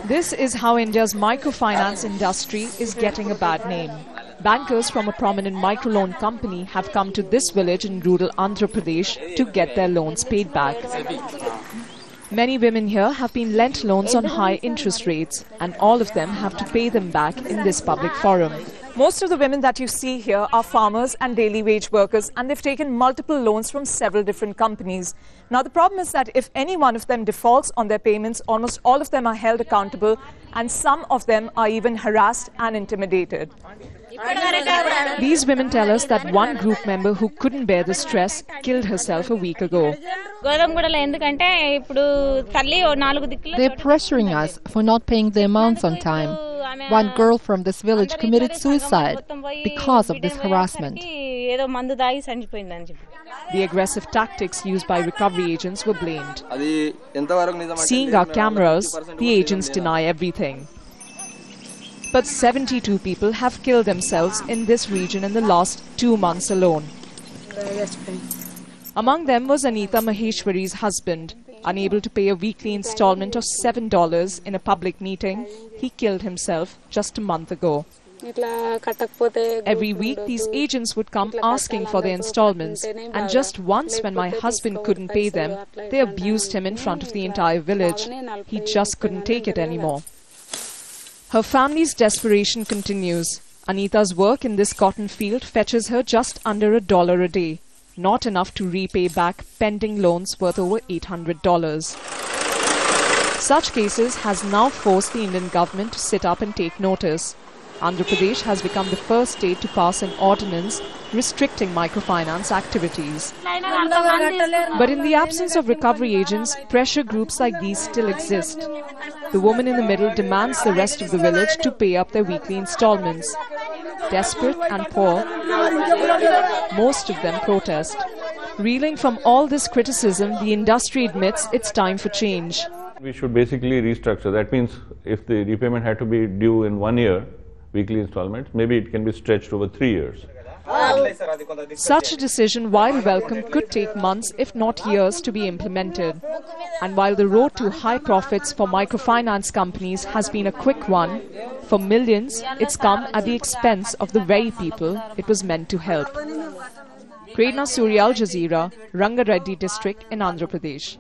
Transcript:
This is how India's microfinance industry is getting a bad name. Bankers from a prominent microloan company have come to this village in rural Andhra Pradesh to get their loans paid back. Many women here have been lent loans on high interest rates, and all of them have to pay them back in this public forum. Most of the women that you see here are farmers and daily wage workers, and they've taken multiple loans from several different companies. Now, the problem is that if any one of them defaults on their payments, almost all of them are held accountable, and some of them are even harassed and intimidated. These women tell us that one group member who couldn't bear the stress killed herself a week ago. They're pressuring us for not paying the amounts on time. One girl from this village committed suicide because of this harassment. The aggressive tactics used by recovery agents were blamed. Seeing our cameras, the agents deny everything. But 72 people have killed themselves in this region in the last 2 months alone. Among them was Anita Maheshwari's husband. Unable to pay a weekly installment of $7 in a public meeting, he killed himself just a month ago. Every week, these agents would come asking for their installments, and just once when my husband couldn't pay them, they abused him in front of the entire village. He just couldn't take it anymore. Her family's desperation continues. Anita's work in this cotton field fetches her just under $1 a day, not enough to repay back pending loans worth over $800. Such cases has now forced the Indian government to sit up and take notice. Andhra Pradesh has become the first state to pass an ordinance restricting microfinance activities. But in the absence of recovery agents, pressure groups like these still exist. The woman in the middle demands the rest of the village to pay up their weekly installments. Desperate and poor, most of them protest. Reeling from all this criticism, the industry admits it's time for change. We should basically restructure. That means if the repayment had to be due in 1 year, weekly installments, maybe it can be stretched over 3 years. Such a decision, while welcome, could take months, if not years, to be implemented. And while the road to high profits for microfinance companies has been a quick one, for millions, it's come at the expense of the very people it was meant to help. Prerna Suri, Al Jazeera, Rangareddy district in Andhra Pradesh.